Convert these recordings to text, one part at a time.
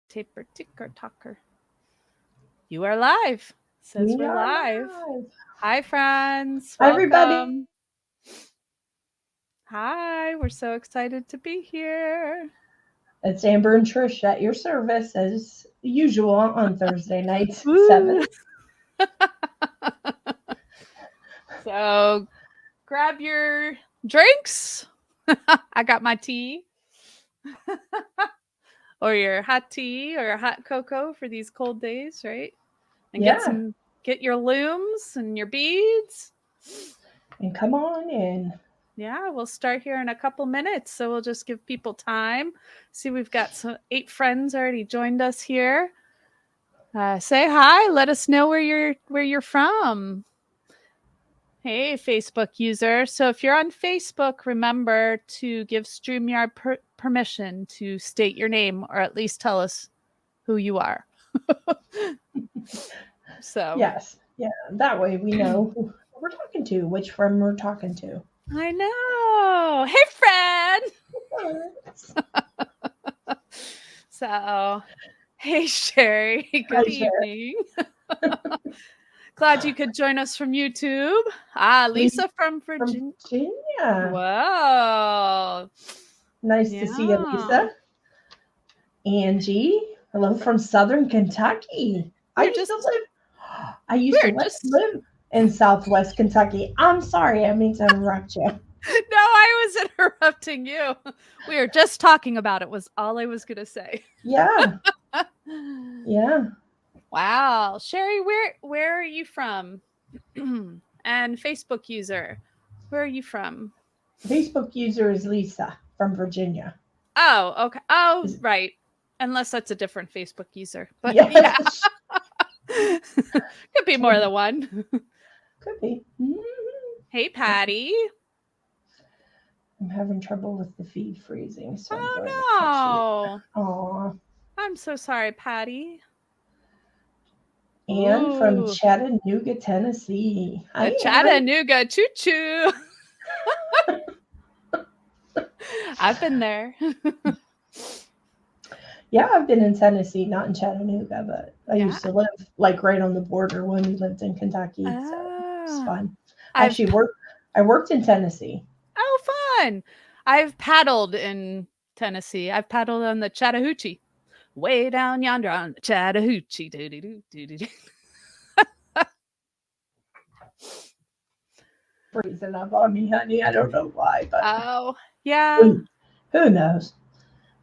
Taper ticker talker. You are live. Says We we're are live. live. Hi, friends. Hi, everybody. Welcome. Hi. We're so excited to be here. It's Amber and Trish at your service as usual on Thursday nights, Woo. 7. So grab your drinks. I got my tea. Or your hot tea or a hot cocoa for these cold days, right? And get your looms and your beads. And come on in. Yeah, we'll start here in a couple minutes. So we'll just give people time. See, we've got 8 friends already joined us here. Say hi. Let us know where you're from. Hey, Facebook user. So if you're on Facebook, remember to give StreamYard permission to state your name or at least tell us who you are. So yes, yeah, that way we know who we're talking to, which friend we're talking to. I know. Hey, friend. So, hey, Sherry. Good evening. Glad you could join us from YouTube. Lisa from Virginia. Wow. Nice to see you, Lisa. Angie, hello from Southern Kentucky. I used to live in Southwest Kentucky. I'm sorry, I mean to interrupt you. No, I was interrupting you. We were just talking about it, was all I was going to say. Yeah. Yeah. Wow. Sherry, where are you from? And Facebook user, where are you from? Facebook user is Lisa from Virginia. Oh, okay. Oh, right. Unless that's a different Facebook user. But yeah. Could be more than one. Could be. Mm-hmm. Hey, Patty. I'm having trouble with the feed freezing, so I'm going to no. catch you. Aw. I'm so sorry, Patty. And from Chattanooga, Tennessee. Hi, Chattanooga, choo-choo. I've been there. Yeah, I've been in Tennessee, not in Chattanooga, but I used to live like right on the border when we lived in Kentucky, so it's fun. I worked in Tennessee. Oh, fun. I've paddled in Tennessee. I've paddled on the Chattahoochee. Way down yonder on the Chattahoochee. Freezing up on me, honey. I don't know why, but yeah. Who knows?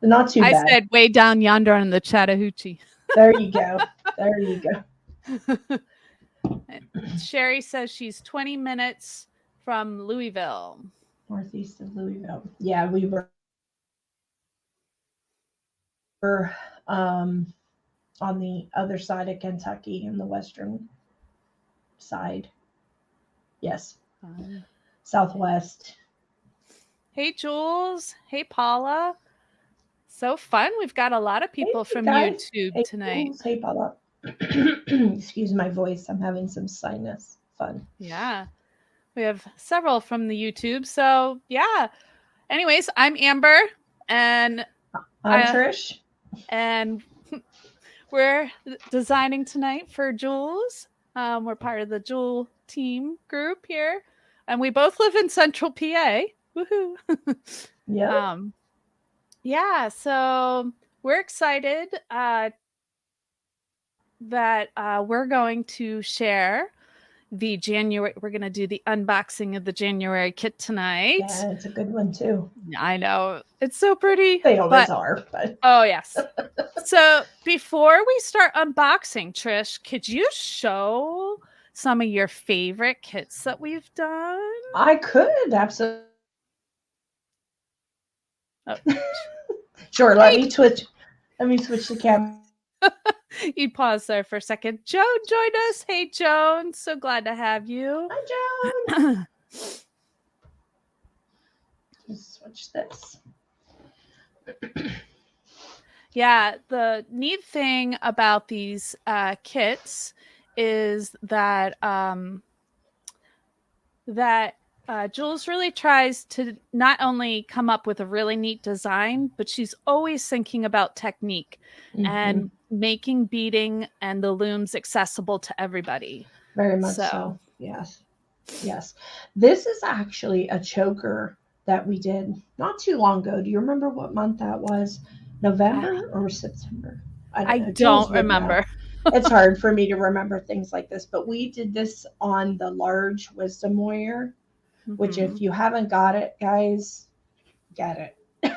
Not too bad. I said way down yonder on the Chattahoochee. There you go. There you go. Sherry says she's 20 minutes from Louisville. Northeast of Louisville. Yeah, we were on the other side of Kentucky, in the western side. Yes. Southwest. Hey, Jules. Hey, Paula. So fun. We've got a lot of people from YouTube tonight. Jules. Hey, Paula. Excuse my voice. I'm having some sinus fun. Yeah. We have several from the YouTube. So, yeah. Anyways, I'm Amber. And I'm Trish. And we're designing tonight for Jules. We're part of the Jewel team group here. And we both live in Central PA. Woohoo. Yeah. Yeah, so we're excited that we're going to share we're going to do the unboxing of the January kit tonight. Yeah, it's a good one too. I know. It's so pretty. They always are. But... Oh, yes. So before we start unboxing, Trish, could you show some of your favorite kits that we've done? I could, absolutely. Oh. Sure, let me switch the camera. You paused there for a second. Joan joined us. Hey, Joan. So glad to have you. Hi, Joan. Just switch this. Yeah, the neat thing about these kits is that Jules really tries to not only come up with a really neat design, but she's always thinking about technique and making beading and the looms accessible to everybody. Very much so. Yes. Yes. This is actually a choker that we did not too long ago. Do you remember what month that was? November or September? I don't know. Jules don't would know. remember. It's hard for me to remember things like this, but we did this on the large wisdom warrior, which if you haven't got it, guys, get it.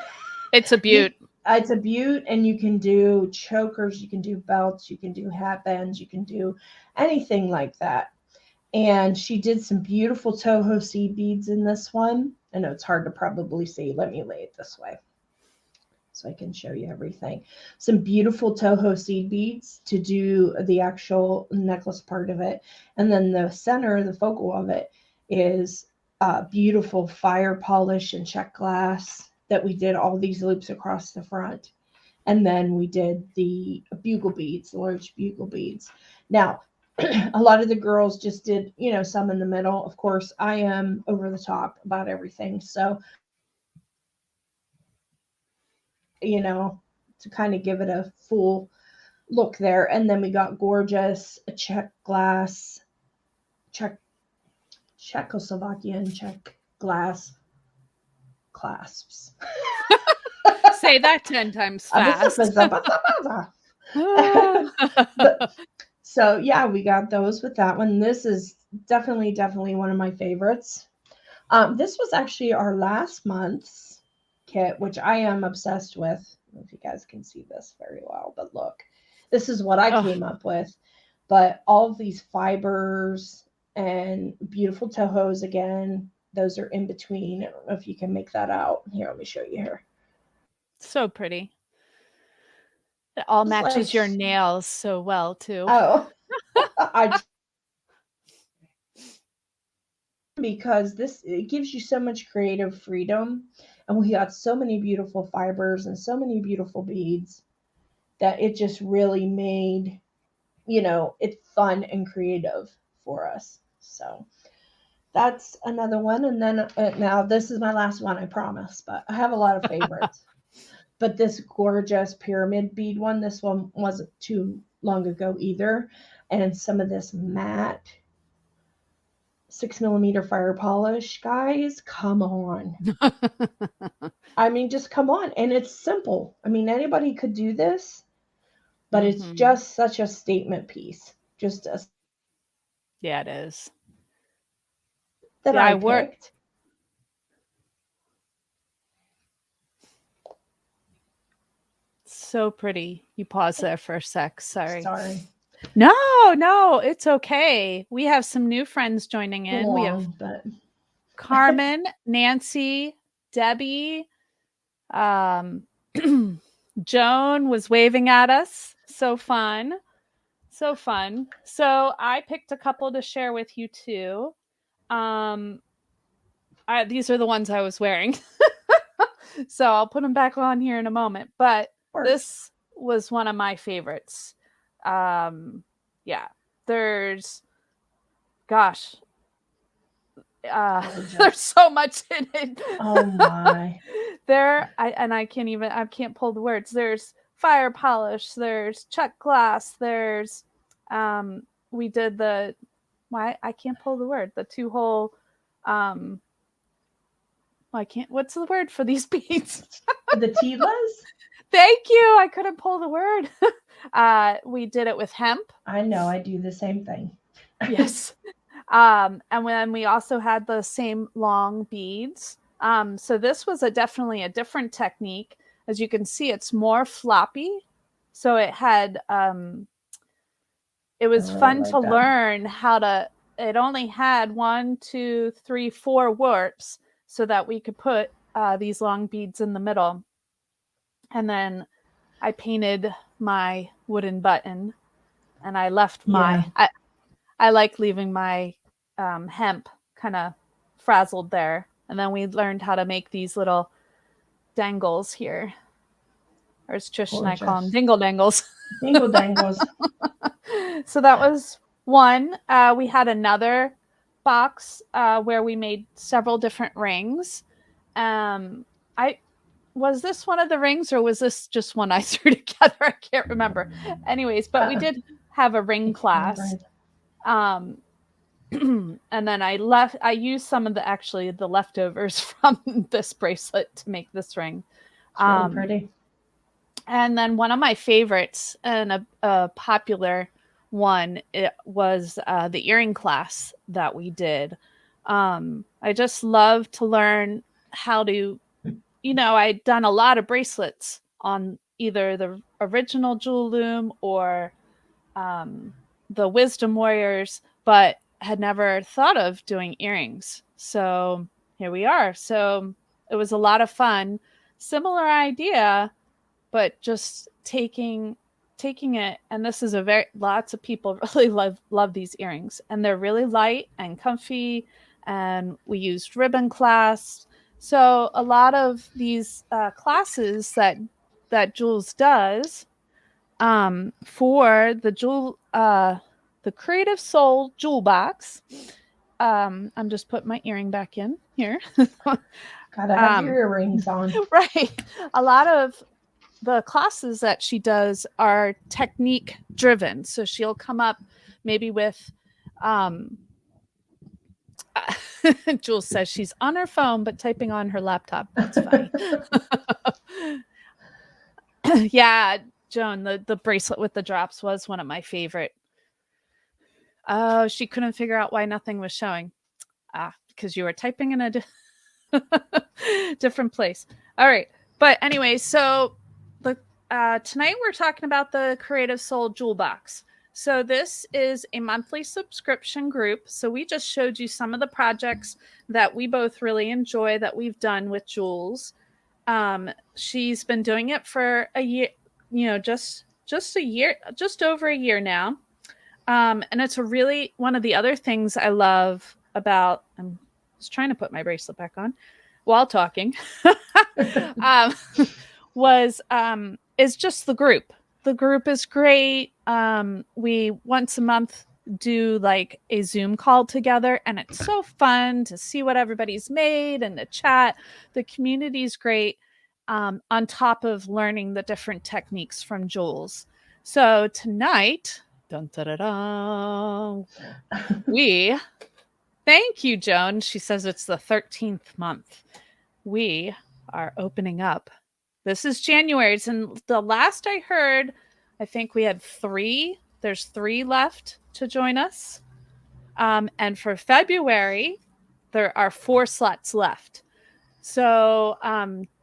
It's a beaut. It's a beaut, and you can do chokers, you can do belts, you can do hat bands, you can do anything like that. And she did some beautiful Toho seed beads in this one. I know it's hard to probably see. Let me lay it this way so I can show you everything. Some beautiful Toho seed beads to do the actual necklace part of it. And then the center, the focal of it, is beautiful fire polish and check glass that we did all these loops across the front. And then we did the bugle beads, the large bugle beads. Now, a lot of the girls just did, some in the middle. Of course, I am over the top about everything. So, to kind of give it a full look there. And then we got gorgeous check glass, Czechoslovakian check glass clasps. Say that 10 times fast. So yeah, we got those with that one. This is definitely one of my favorites. This was actually our last month's kit, which I am obsessed with. I don't know if you guys can see this very well, but look, this is what I came up with. But all of these fibers and beautiful Tohos again, those are in between. I don't know if you can make that out. Here, let me show you here. So pretty. It all matches your nails so well, too. Oh, because it gives you so much creative freedom, and we got so many beautiful fibers and so many beautiful beads that it just really made, it fun and creative for us. So that's another one. And then now this is my last one, I promise, but I have a lot of favorites. But this gorgeous pyramid bead one, this one wasn't too long ago either. And some of this matte 6mm fire polish, guys, come on. I mean, just come on. And it's simple. I mean, anybody could do this, but it's just such a statement piece. Yeah, it is. That I picked. So pretty. You paused there for a sec. Sorry. No, it's okay. We have some new friends joining in. We have Carmen, Nancy, Debbie, Joan was waving at us. So fun. So I picked a couple to share with you too. These are the ones I was wearing. So I'll put them back on here in a moment. But this was one of my favorites. Yeah, there's so much in it. Oh my. I can't pull the words. There's fire polish, there's check glass, there's we did I can't pull the word. The 2-hole what's the word for these beads? The Tilas? Thank you. I couldn't pull the word. We did it with hemp. I know. I do the same thing. Yes. And then we also had the same long beads. So this was definitely a different technique. As you can see, it's more floppy. So it had, it was fun to learn how to, it only had 1, 2, 3, 4 warps so that we could put these long beads in the middle. And then I painted my wooden button, and I left I like leaving my hemp kind of frazzled there. And then we learned how to make these little dangles here. Or as Trish and I call them, dingle dangles. Dingle dangles. So that was one. We had another box where we made several different rings. I was this one of the rings, or was this just one I threw together? I can't remember. Anyways, but we did have a ring class. And then I used some of the leftovers from this bracelet to make this ring. It's really pretty. And then one of my favorites, and a popular one, it was the earring class that we did. I just love to learn how to, I'd done a lot of bracelets on either the original Jewel Loom or the Wisdom Warriors, but had never thought of doing earrings. So here we are. So it was a lot of fun. Similar idea, but just taking it, and this is lots of people really love these earrings, and they're really light and comfy, and we used ribbon clasps. So a lot of these classes that Jules does for the Creative Soul Jewel Box. I'm just putting my earring back in here. Gotta have your earrings on. Right. A lot of the classes that she does are technique driven. So she'll come up maybe with Jules says she's on her phone but typing on her laptop. That's funny. Yeah, Joan, the bracelet with the drops was one of my favorite. Oh, she couldn't figure out why nothing was showing. Because you were typing in a different place. All right. But anyway, so tonight we're talking about the Creative Soul Jewel Box. So this is a monthly subscription group. So we just showed you some of the projects that we both really enjoy that we've done with Jules. She's been doing it for a year, just a year, just over a year now. And it's one of the other things I love about, I'm just trying to put my bracelet back on while talking, is just the group. The group is great. We once a month do like a Zoom call together, and it's so fun to see what everybody's made and to chat. The community's great, on top of learning the different techniques from Jules. So tonight, dun, da, da, da, thank you, Joan. She says it's the 13th month. We are opening up. This is January's, and the last I heard, I think we had 3. There's 3 left to join us. And for February, there are 4 slots left. So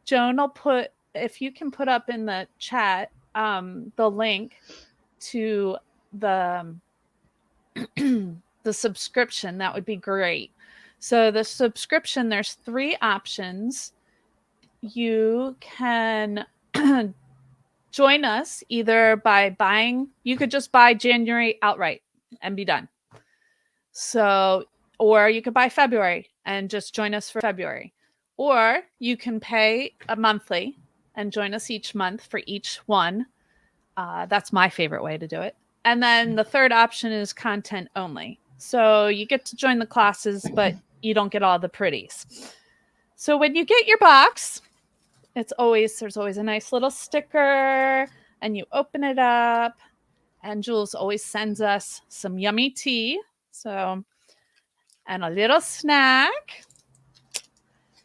Joan will if you can put up in the chat the link to the the subscription, that would be great. So the subscription, there's 3 options. You can join us either by buying, you could just buy January outright and be done. So, or you could buy February and just join us for February. Or you can pay a monthly and join us each month for each one. That's my favorite way to do it. And then the third option is content only. So you get to join the classes, but you don't get all the pretties. So when you get your box, there's always a nice little sticker, and you open it up, and Jules always sends us some yummy tea. So, and a little snack.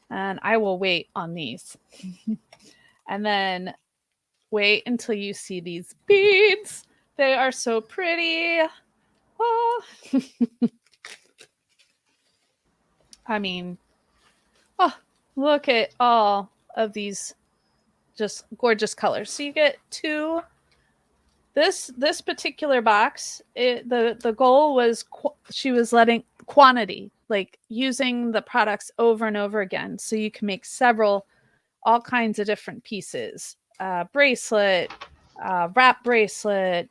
And I will wait on these. And then wait until you see these beads. They are so pretty. Oh. I mean, look at all of these just gorgeous colors. So you get 2. This particular box, the goal was she was letting quantity, like using the products over and over again, so you can make all kinds of different pieces. Bracelet, wrap bracelet,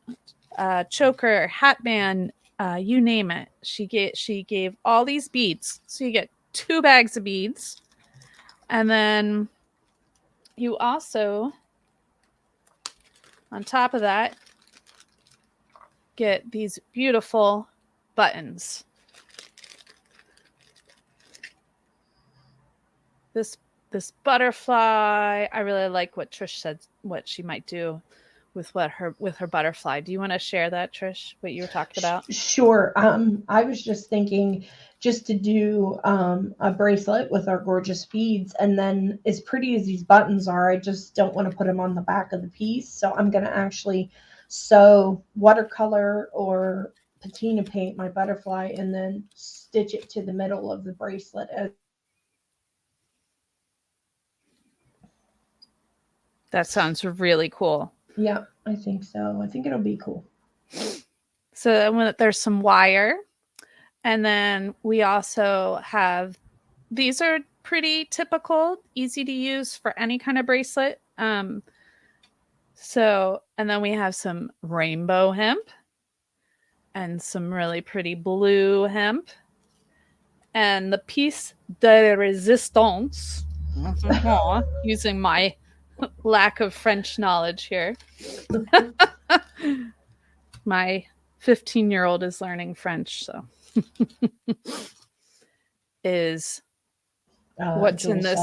choker, hat band, you name it. She gave all these beads. So you get 2 bags of beads. And then you also, on top of that, get these beautiful buttons. this this butterfly. I really like what Trish said, what she might do with her butterfly. Do you want to share that, Trish? What you were talking about? Sure. I was just thinking just to do a bracelet with our gorgeous beads, and then as pretty as these buttons are, I just don't want to put them on the back of the piece. So I'm going to actually sew watercolor or patina paint my butterfly and then stitch it to the middle of the bracelet. That sounds really cool. Yeah, I think so. I think it'll be cool. So there's some wire, and then we also have, these are pretty typical, easy to use for any kind of bracelet. And then we have some rainbow hemp and some really pretty blue hemp and the piece de resistance, using my lack of French knowledge here. My 15-year-old is learning French, so is what's in this.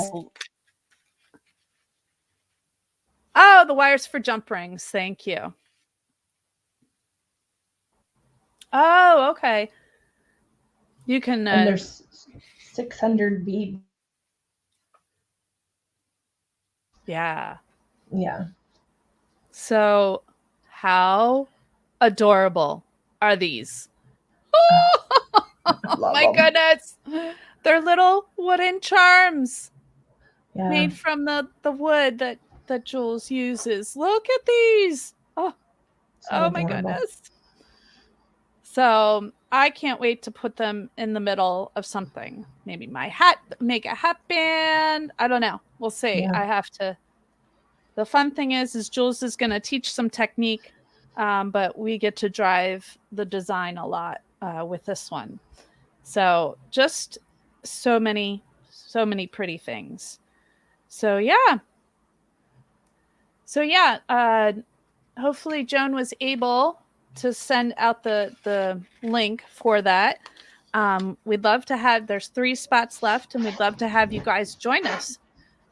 Oh, the wires for jump rings. Thank you. Oh, okay. You can. And there's 600 beads. Yeah. Yeah. So, how adorable are these? Oh, my goodness. They're little wooden charms, made from the wood that Jules uses. Look at these. Oh my goodness. So I can't wait to put them in the middle of something. Maybe my hat, make a hat band. I don't know. We'll see. Yeah. I have to. The fun thing is Jules is going to teach some technique, but we get to drive the design a lot with this one. So just so many pretty things. So yeah. Hopefully Joan was able to send out the link for that. We'd love to have, there's 3 spots left, and we'd love to have you guys join us.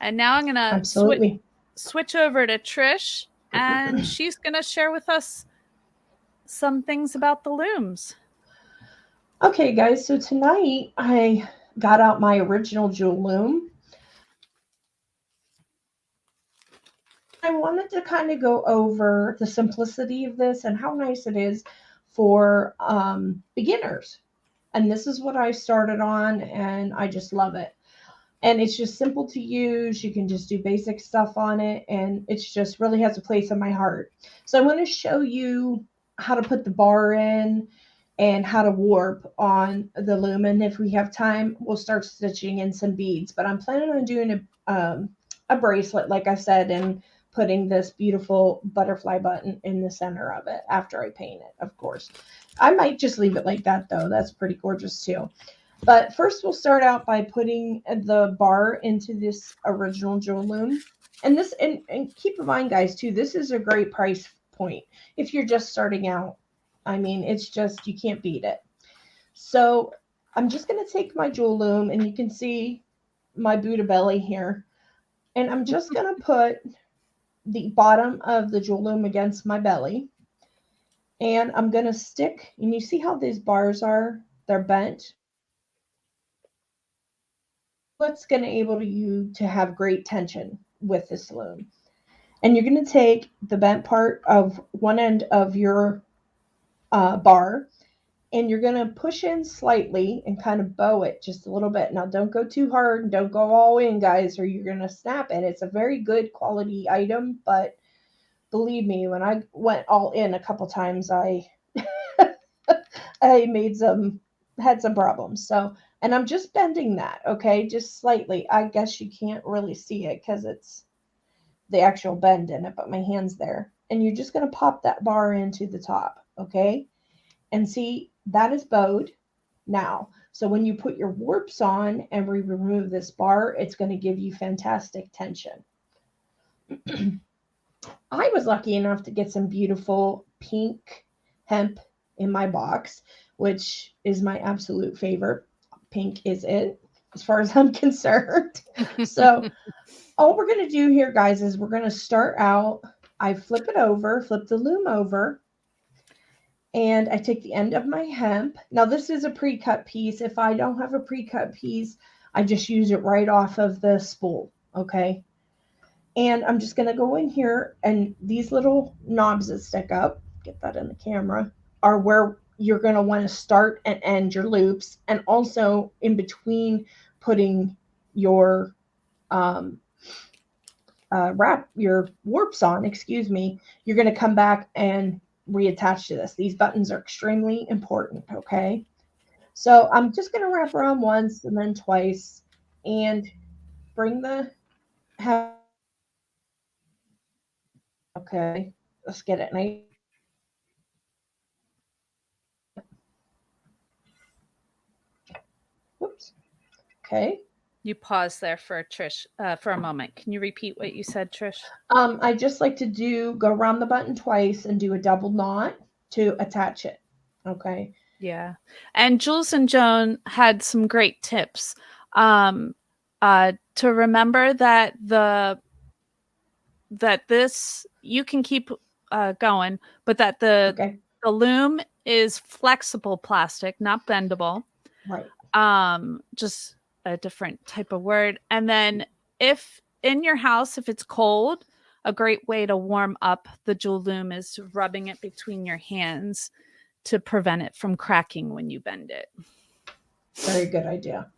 And now I'm going to switch over to Trish, and she's going to share with us some things about the looms. Okay, guys, so tonight I got out my original Jewel Loom. I wanted to kind of go over the simplicity of this and how nice it is for beginners. And this is what I started on, and I just love it. And it's just simple to use. You can just do basic stuff on it, and it's just really has a place in my heart. So I'm going to show you how to put the bar in and how to warp on the loom. And if we have time, we'll start stitching in some beads. But I'm planning on doing a bracelet, like I said, and putting this beautiful butterfly button in the center of it after I paint it, of course. I might just leave it like that, though. That's pretty gorgeous, too. But first, we'll start out by putting the bar into this original Jewel Loom. And this, and keep in mind, guys, too, this is a great price point if you're just starting out. I mean, it's just, you can't beat it. So I'm just going to take my Jewel Loom, and you can see my Buddha belly here. And I'm just going to put the bottom of the Jewel Loom against my belly. And I'm going to stick, and you see how these bars are? They're bent. What's going to enable you to have great tension with this loom. And you're going to take the bent part of one end of your bar, and you're going to push in slightly and kind of bow it just a little bit. Now, don't go too hard and don't go all in, guys, or you're going to snap it. It's a very good quality item, but believe me, when I went all in a couple times, I had some problems. So, and I'm just bending that, okay, just slightly. I guess you can't really see it because it's the actual bend in it, but my hand's there. And you're just going to pop that bar into the top, okay? And see, that is bowed now. So when you put your warps on and we remove this bar, it's going to give you fantastic tension. I was lucky enough to get some beautiful pink hemp in my box, which is my absolute favorite. Pink is it. as far as I'm concerned. So all we're going to do here, guys, is we're going to start out. I flip it over, flip the loom over, and I take the end of my hemp. Now, this is a pre-cut piece. If I don't have a pre-cut piece, I just use it right off of the spool, okay? And I'm just going to go in here, and these little knobs that stick up, get that in the camera, are where you're going to want to start and end your loops, and also in between putting your wrap your warps on, excuse me, you're going to come back and reattach to this. These buttons are extremely important, okay? So I'm just going to wrap around once and then twice and bring the okay, let's get it nice. Whoops. Okay. You paused there for Trish for a moment. Can you repeat what you said, Trish? I just like to go around the button twice and do a double knot to attach it. Okay. Yeah. And Jules and Joan had some great tips. To remember that this you can keep going, but that the loom is flexible plastic, not bendable. Right. Just a different type of word. And then if in your house, if it's cold, a great way to warm up the Jewel Loom is rubbing it between your hands to prevent it from cracking when you bend it. Very good idea.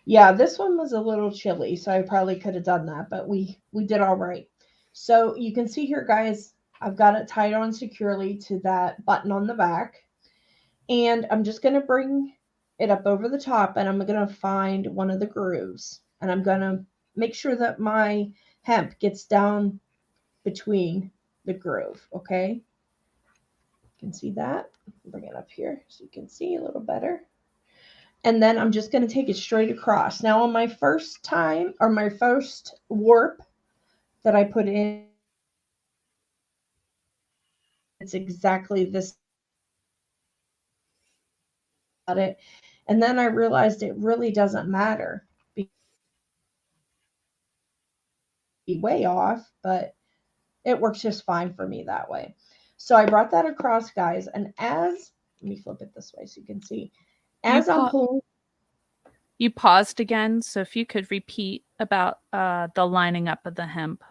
Yeah, this one was a little chilly, so I probably could have done that, but we did all right. So you can see here, guys, I've got it tied on securely to that button on the back. And I'm just going to bring it up over the top, and I'm going to find one of the grooves. And I'm going to make sure that my hemp gets down between the groove, okay? You can see that. Bring it up here so you can see a little better. And then I'm just going to take it straight across. Now on my first time, or my first warp that I put in, it's exactly this. And then I realized it really doesn't matter. Be way off, but it works just fine for me that way. So I brought that across, guys, and let me flip it this way so you can see. I'm pulling. You paused again, so if you could repeat about the lining up of the hemp.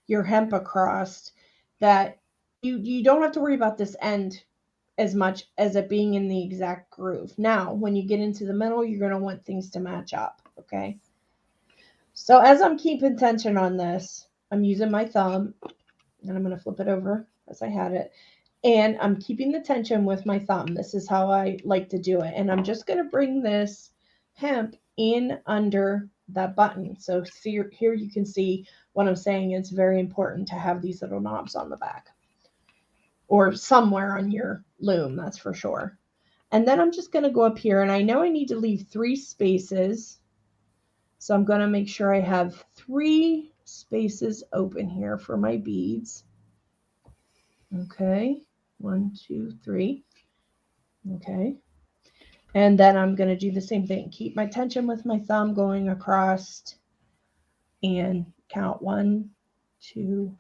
Your hemp across, that you don't have to worry about this end as much as it being in the exact groove. Now, when you get into the middle, you're going to want things to match up, okay? So as I'm keeping tension on this, I'm using my thumb, and I'm going to flip it over as I had it, and I'm keeping the tension with my thumb. This is how I like to do it, and I'm just going to bring this hemp in under that button. So here you can see what I'm saying. It's very important to have these little knobs on the back or somewhere on your loom, that's for sure. And then I'm just going to go up here, and I know I need to leave 3 spaces. So I'm going to make sure I have 3 spaces open here for my beads. Okay, 1, 2, 3. Okay. And then I'm going to do the same thing. Keep my tension with my thumb going across and count 1, 2,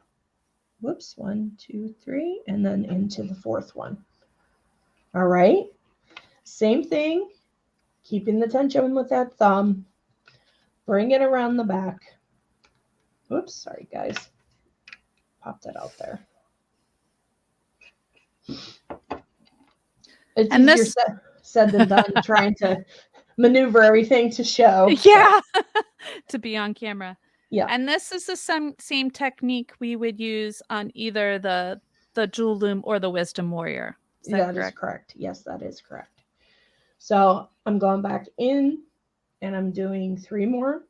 1, 2, 3, and then into the 4th one. All right. Same thing. Keeping the tension with that thumb. Bring it around the back. Oops, sorry guys. Pop that out there. It's and easier said than done trying to maneuver everything to show. Yeah, to be on camera. Yeah. And this is the same technique we would use on either the Jewel Loom or the Wisdom Warrior. That is correct. Yes, that is correct. So I'm going back in, and I'm doing 3 more.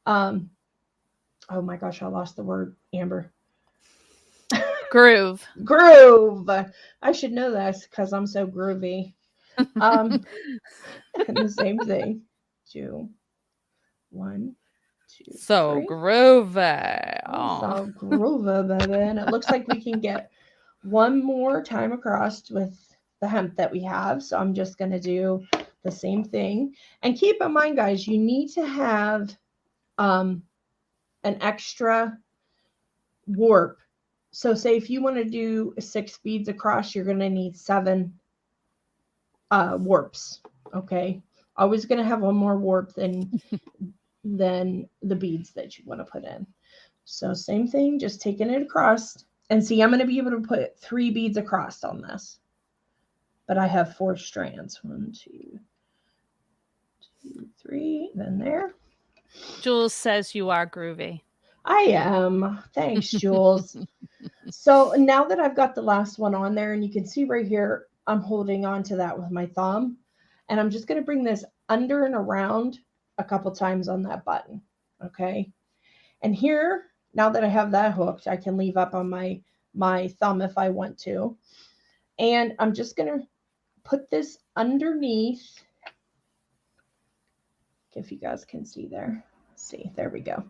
Oh my gosh, I lost the word, Amber. Groove. Groove. I should know this because I'm so groovy. And the same thing. 2, 1, 2. So 3. groovy. So groovy, baby. And it looks like we can get one more time across with the hemp that we have. So I'm just going to do the same thing. And keep in mind, guys, you need to have um, an extra warp. So say if you want to do 6 beads across, you're going to need 7 warps. Okay. Always going to have one more warp than the beads that you want to put in. So same thing, just taking it across. And see, I'm going to be able to put 3 beads across on this. But I have 4 strands. 1, 2, 2, 3. Then there. Jules says you are groovy. I am. Thanks, Jules. So now that I've got the last one on there, and you can see right here, I'm holding on to that with my thumb. And I'm just going to bring this under and around a couple times on that button. Okay. And here, now that I have that hooked, I can leave up on my thumb if I want to. And I'm just going to put this underneath. If you guys can see there. Let's see, there we go.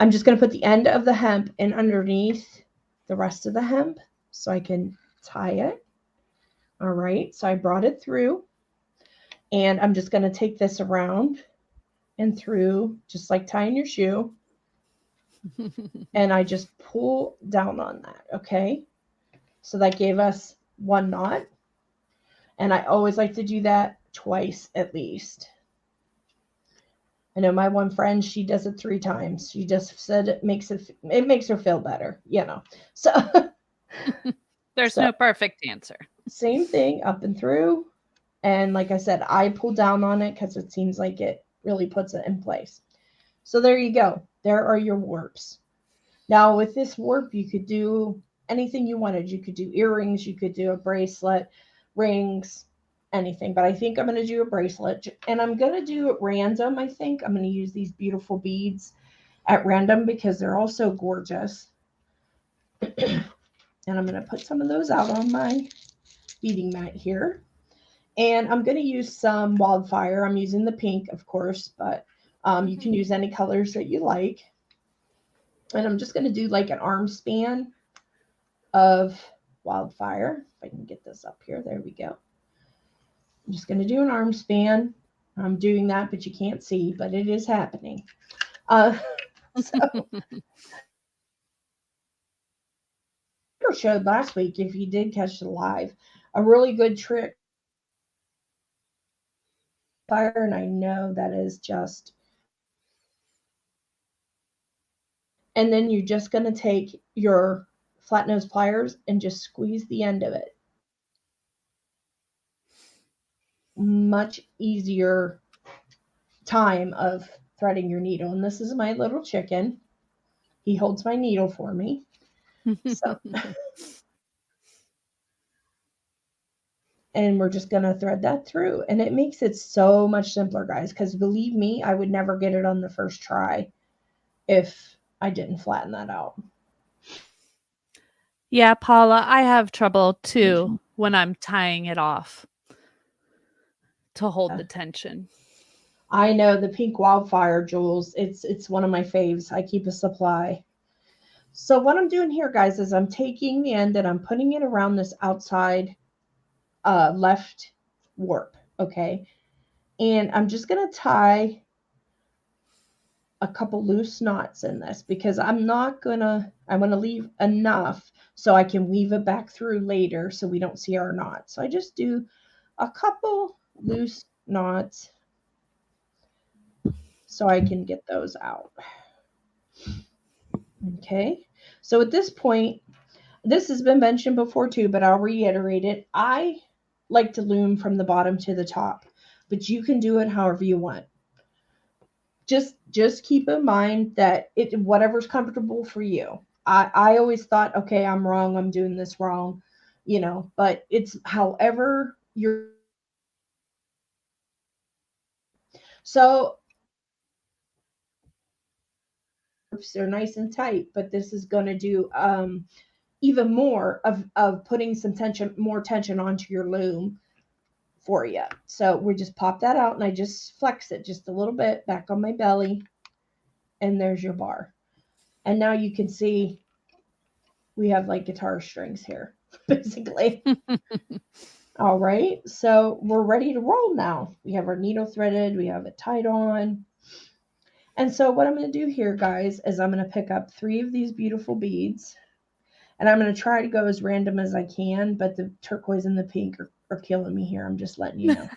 I'm just going to put the end of the hemp in underneath the rest of the hemp so I can tie it. All right, so I brought it through. And I'm just going to take this around and through, just like tying your shoe. And I just pull down on that, okay? So that gave us 1 knot. And I always like to do that twice at least. I know my one friend, she does it 3 times. She just said it makes her feel better, you know. So There's no perfect answer. Same thing, up and through. And like I said, I pull down on it because it seems like it really puts it in place. So there you go. There are your warps. Now with this warp, you could do anything you wanted. You could do earrings, you could do a bracelet, rings, anything. But I think I'm going to do a bracelet. And I'm going to do it random, I think. I'm going to use these beautiful beads at random because they're all so gorgeous. And I'm going to put some of those out on my beading mat here. And I'm going to use some wildfire. I'm using the pink, of course, but you can use any colors that you like. And I'm just going to do like an arm span of wildfire. If I can get this up here. There we go. I'm just going to do an arm span. I'm doing that, but you can't see, but it is happening. So I showed last week, if you did catch it live, a really good trick. Fire, and I know that is just. And then you're just going to take your flat nose pliers and just squeeze the end of it. Much easier time of threading your needle. And this is my little chicken. He holds my needle for me. So, and we're just going to thread that through. And it makes it so much simpler, guys, because believe me, I would never get it on the first try if I didn't flatten that out. Yeah, Paula, I have trouble too when I'm tying it off to hold the tension. I know the pink wildfire, Jules. It's one of my faves. I keep a supply. So what I'm doing here, guys, is I'm taking the end and I'm putting it around this outside left warp, okay? And I'm just going to tie a couple loose knots in this because I want to leave enough so I can weave it back through later so we don't see our knots. So I just do a couple loose knots so I can get those out. Okay, so at this point, this has been mentioned before too, but I'll reiterate it. I like to loom from the bottom to the top, but you can do it however you want. Just keep in mind that whatever's comfortable for you. I always thought, okay, I'm wrong, I'm doing this wrong, you know, but it's however you're. So they're nice and tight, but this is going to do even more of putting some more tension onto your loom for you. So we just pop that out and I just flex it just a little bit back on my belly. And there's your bar. And now you can see we have like guitar strings here. basically. All right, so we're ready to roll now. We have our needle threaded, we have it tied on. And so what I'm going to do here, guys, is I'm going to pick up 3 of these beautiful beads. And I'm going to try to go as random as I can, but the turquoise and the pink are killing me here. I'm just letting you know.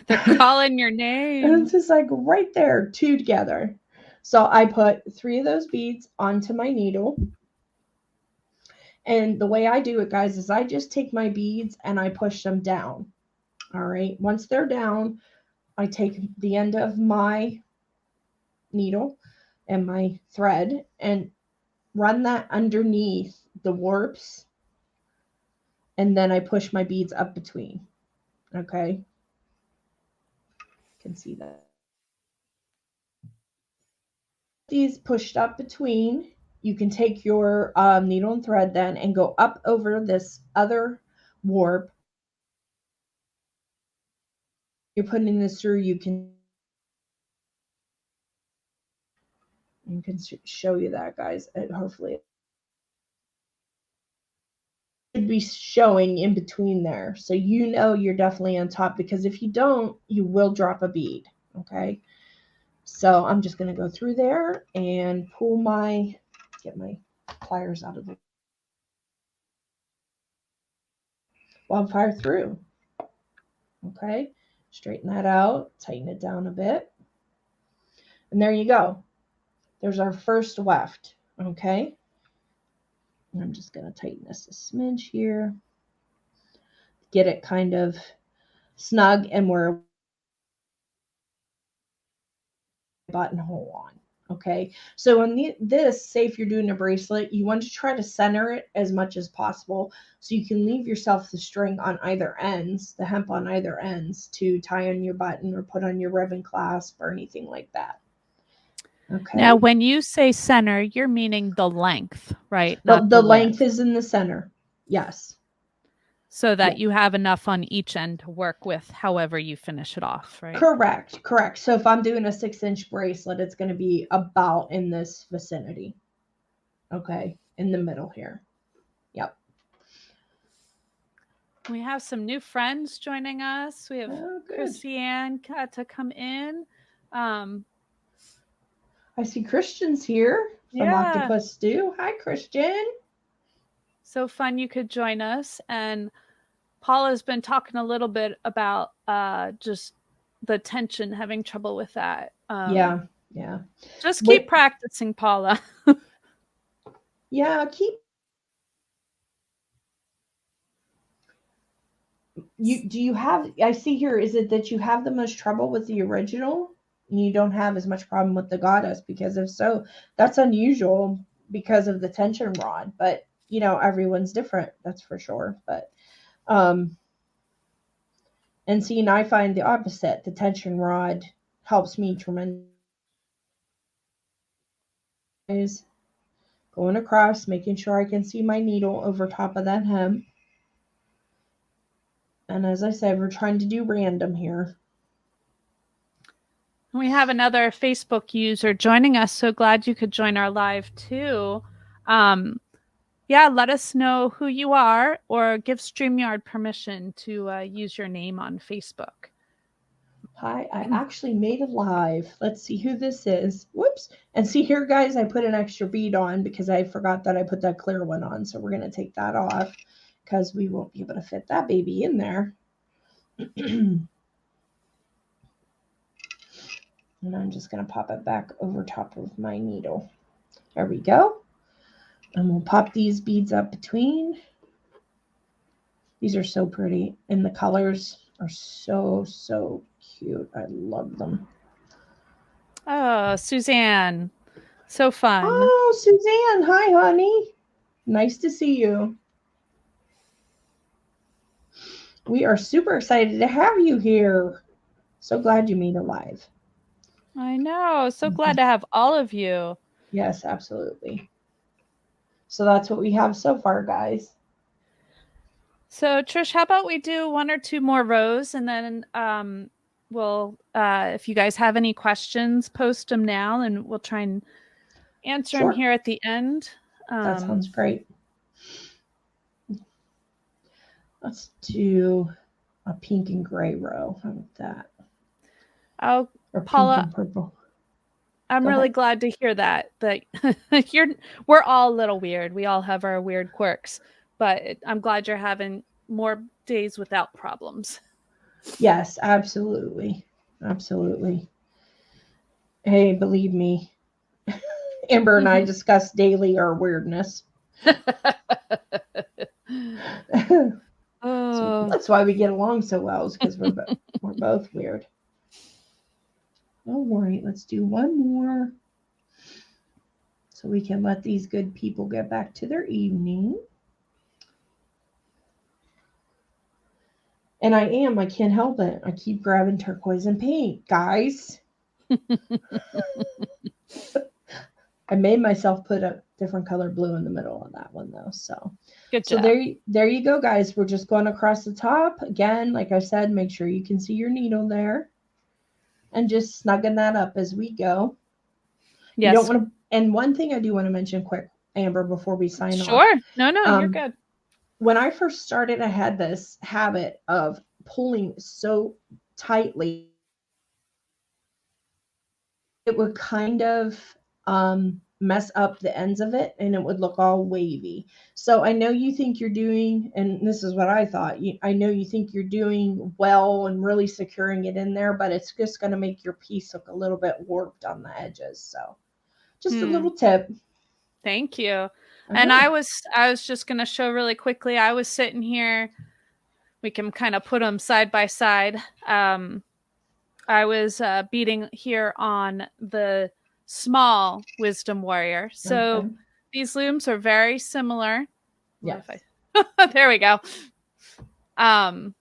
They're calling your And name. it's just like right there, 2 together. So I put 3 of those beads onto my needle. And the way I do it, guys, is I just take my beads and I push them down. All right. Once they're down, I take the end of my needle and my thread and run that underneath the warps. And then I push my beads up between. Okay. You can see that. These pushed up between, you can take your needle and thread then and go up over this other warp. You're putting this through, you can show you that, guys. Hopefully it should be showing in between there, so you know you're definitely on top, because if you don't, you will drop a bead. Okay, so I'm just going to go through there and get my pliers out of the wildfire through. Okay, straighten that out, tighten it down a bit, and there you go. There's our first weft. Okay, and I'm just going to tighten this a smidge here, get it kind of snug and where buttonhole on. Okay, so in this, say if you're doing a bracelet, you want to try to center it as much as possible, so you can leave yourself the string on either ends, the hemp on either ends, to tie on your button or put on your ribbon clasp or anything like that. Okay. Now, when you say center, you're meaning the length, right? Not The the length width. is in the center. Yes. So that Yeah. you have enough on each end to work with however you finish it off, right? Correct. So if I'm doing a 6-inch bracelet, it's going to be about in this vicinity. Okay, in the middle here. Yep. We have some new friends joining us. We have Tricia and got to come in. I see Christian's here from Octopus Stew. Hi, Christian. So fun you could join us. And Paula's been talking a little bit about just the tension, having trouble with that. Yeah. Just keep practicing, Paula. Yeah, do you have, I see here, is it that you have the most trouble with the original and you don't have as much problem with the goddess? Because if so, that's unusual because of the tension rod, but you know, everyone's different, that's for sure. But and see, and I find the opposite. The tension rod helps me tremendously. Going across, making sure I can see my needle over top of that hem. And as I said, we're trying to do random here. We have another Facebook user joining us. So glad you could join our live too. Yeah, let us know who you are, or give StreamYard permission to use your name on Facebook. Hi, I actually made a live. Let's see who this is. Whoops. And see here, guys, I put an extra bead on because I forgot that I put that clear one on. So we're going to take that off because we won't be able to fit that baby in there. And I'm just going to pop it back over top of my needle. There we go. And we'll pop these beads up between. These are so pretty. And the colors are so cute. I love them. Oh, Suzanne. So fun. Oh, Suzanne. Hi, honey. Nice to see you. We are super excited to have you here. So glad you made it live. I know. So glad to have all of you. Yes, absolutely. So that's what we have so far, guys. So, Trish, how about we do 1 or 2 more rows, and then we'll, if you guys have any questions, post them now, and we'll try and answer them here at the end. That sounds great. Let's do a pink and gray row. How about that? Oh, Or pink Paula, and purple. I'm Go really ahead. glad to hear that. That we're all a little weird. We all have our weird quirks, but I'm glad you're having more days without problems. Yes, absolutely. Absolutely. Hey, believe me, Amber and I discuss daily our weirdness. So Oh, that's why we get along so well, is because we're both weird. All right, let's do one more so we can let these good people get back to their evening. And I can't help it. I keep grabbing turquoise and pink, guys. I made myself put a different color blue in the middle of that one though. good So job. there you go, guys. We're just going across the top again. Like I said, make sure you can see your needle there, and just snugging that up as we go. You don't Yes. want to. And one thing I do want to mention quick, Amber, before we sign off. Sure. No, no, you're Um, good. when I first started, I had this habit of pulling so tightly it would kind of mess up the ends of it and it would look all wavy. So I know you think you're doing, and this is what I thought, I know you think you're doing well and really securing it in there, but it's just going to make your piece look a little bit warped on the edges. So just a Hmm. little tip. Thank you. And Uh-huh. I was just going to show really quickly. I was sitting here. We can kind of put them side by side. I was beading here on the small Wisdom Warrior. Okay. So these looms are very similar. What Yes. if I? There we go. Um,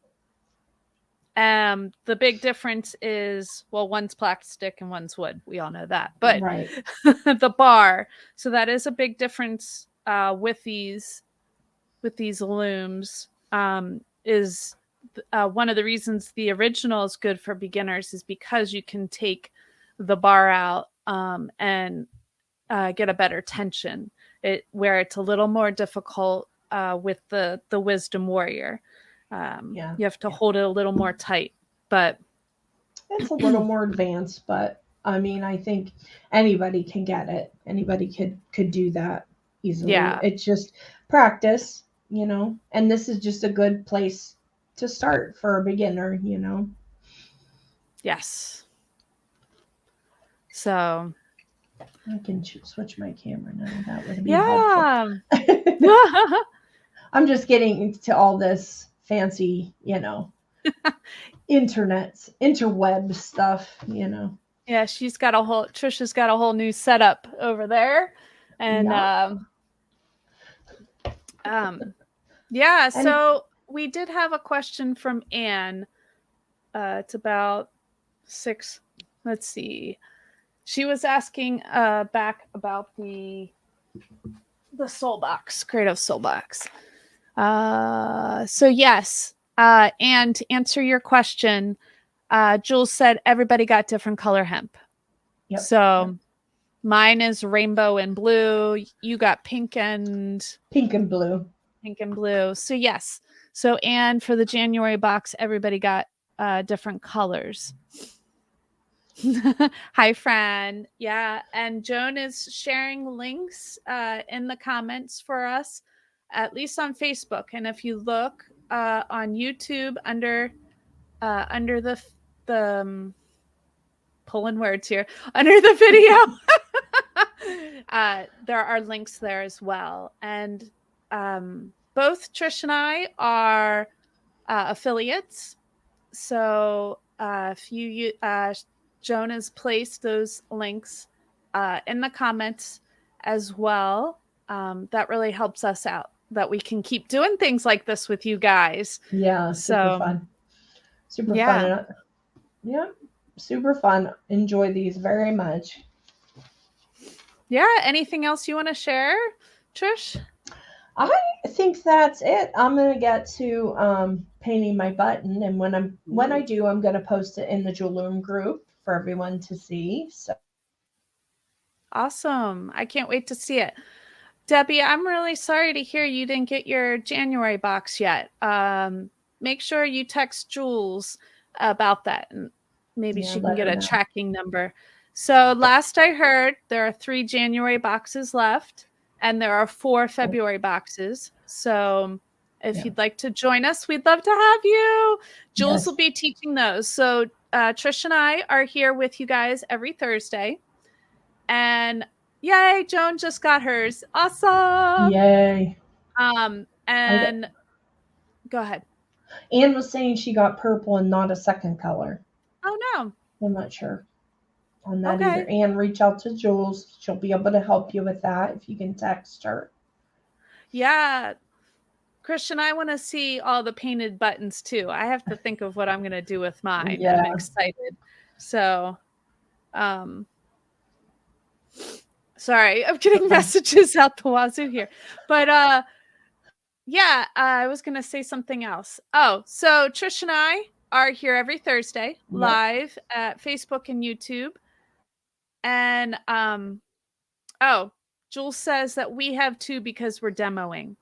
the big difference is, well, one's plastic and one's wood. We all know that. But Right. the bar, so that is a big difference with these looms. Is one of the reasons the original is good for beginners is because you can take the bar out and get a better tension. Where it's a little more difficult with the Wisdom Warrior. Yeah. You have to hold it a little more tight, but It's a little more advanced, but I mean, I think anybody can get it. Anybody could do that easily. yeah, It's just practice, and this is just a good place to start for a beginner. yes. So I can switch my camera now. That would be helpful. yeah. I'm just getting to all this fancy, interweb stuff. Yeah, Trisha's got a whole new setup over there. And Yeah. um yeah, And so we did have a question from Anne. It's about 6. Let's see. She was asking back about the soul box, Creative Soul Box. So yes, and to answer your question, Jules said everybody got different color hemp. yep, So yep. mine is rainbow and blue. You got Pink and blue. pink and blue. So yes. So and for the January box, everybody got different colors. Hi, Fran. Yeah, and Joan is sharing links in the comments for us, at least on Facebook. And if you look on YouTube under the pulling words here under the video, there are links there as well. And both Trish and I are affiliates, so if you Joan has placed those links in the comments as well. That really helps us out that we can keep doing things like this with you guys. Yeah, super So fun. Super fun. yeah, Yeah, super fun. Enjoy these very much. yeah. Anything else you want to share, Trish? I think that's it. I'm gonna get to painting my button, and when I do, I'm gonna post it in the Jewel Loom group for everyone to see. So Awesome! I can't wait to see it. Debbie, I'm really sorry to hear you didn't get your January box yet. Make sure you text Jules about that, and maybe Yeah, she can let get her a know. tracking number. So last I heard, there are 3 January boxes left, and there are 4 February boxes. So if Yeah. you'd like to join us, we'd love to have you. Jules will Yes. be teaching those. So Trish and I are here with you guys every Thursday. And yay, Joan just got hers. Awesome. Yay. And go ahead. Anne was saying she got purple and not a second color. Oh no. I'm not sure on that either. Okay. And reach out to Jules. She'll be able to help you with that if you can text her. Yeah. Christian, I want to see all the painted buttons too. I have to think of what I'm going to do with mine. Yeah. I'm excited. So, um, sorry, I'm getting messages out the wazoo here. But yeah, I was going to say something else. Oh, so Trish and I are here every Thursday Yep. live at Facebook and YouTube. And oh, Jules says that we have 2 because we're demoing.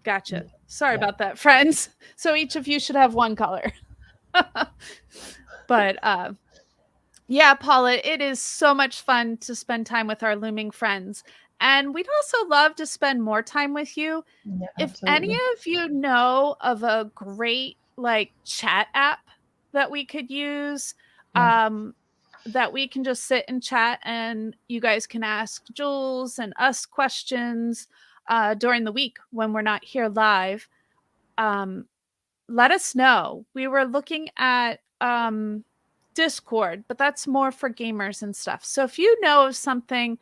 Gotcha. Sorry Yeah. about that, friends. So each of you should have 1 color. But yeah, Paula, it is so much fun to spend time with our looming friends. And we'd also love to spend more time with you. Yeah, If any absolutely. of you know of a great like chat app that we could use, Yeah. that we can just sit and chat and you guys can ask Jules and us questions during the week when we're not here live, um, let us know. We were looking at Discord, but that's more for gamers and stuff. So if you know of something,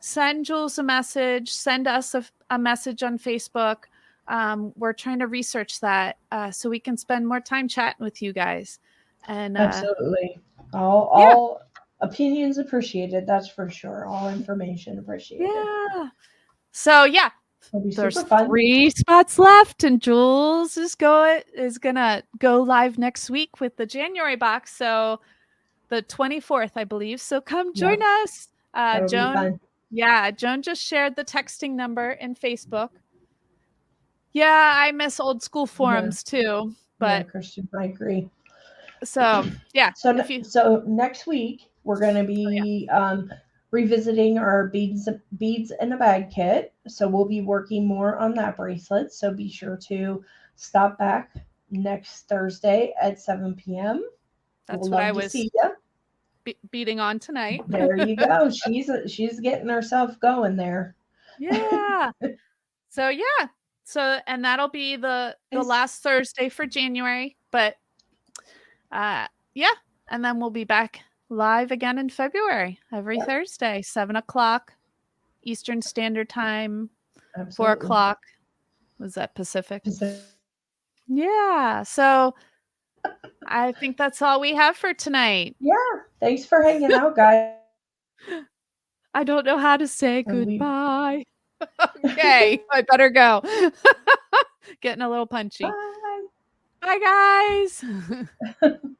send Jules a message, send us a message on Facebook. We're trying to research that so we can spend more time chatting with you guys. And Absolutely. yeah, All opinions appreciated, that's for sure. All information appreciated. yeah. So yeah, It'll be there's super fun. 3 spots left, and Jules is gonna go live next week with the January box. So the 24th, I believe. So come join Yep. us. That'll be Joan, fun. yeah, Joan just shared the texting number in Facebook. Yeah, I miss old school Yeah. forums too. Yeah, But Christian, I agree. so yeah, So, if you, so next week we're going to oh yeah, be revisiting our beads in a bag kit. So we'll be working more on that bracelet. So be sure to stop back next Thursday at 7 p.m. that's We'll what I love to was see you. beating on tonight. There you go. She's getting herself going there. Yeah. So yeah. So and that'll be the Is last Thursday for January, but yeah, and then we'll be back live again in February every Yep, Thursday, 7 o'clock Eastern Standard Time, four absolutely. o'clock. Was that Pacific? Yeah. So I think that's all we have for tonight. Yeah. Thanks for hanging out, guys. I don't know how to say And we goodbye. Okay, I better go. Getting a little punchy. bye. Bye, guys.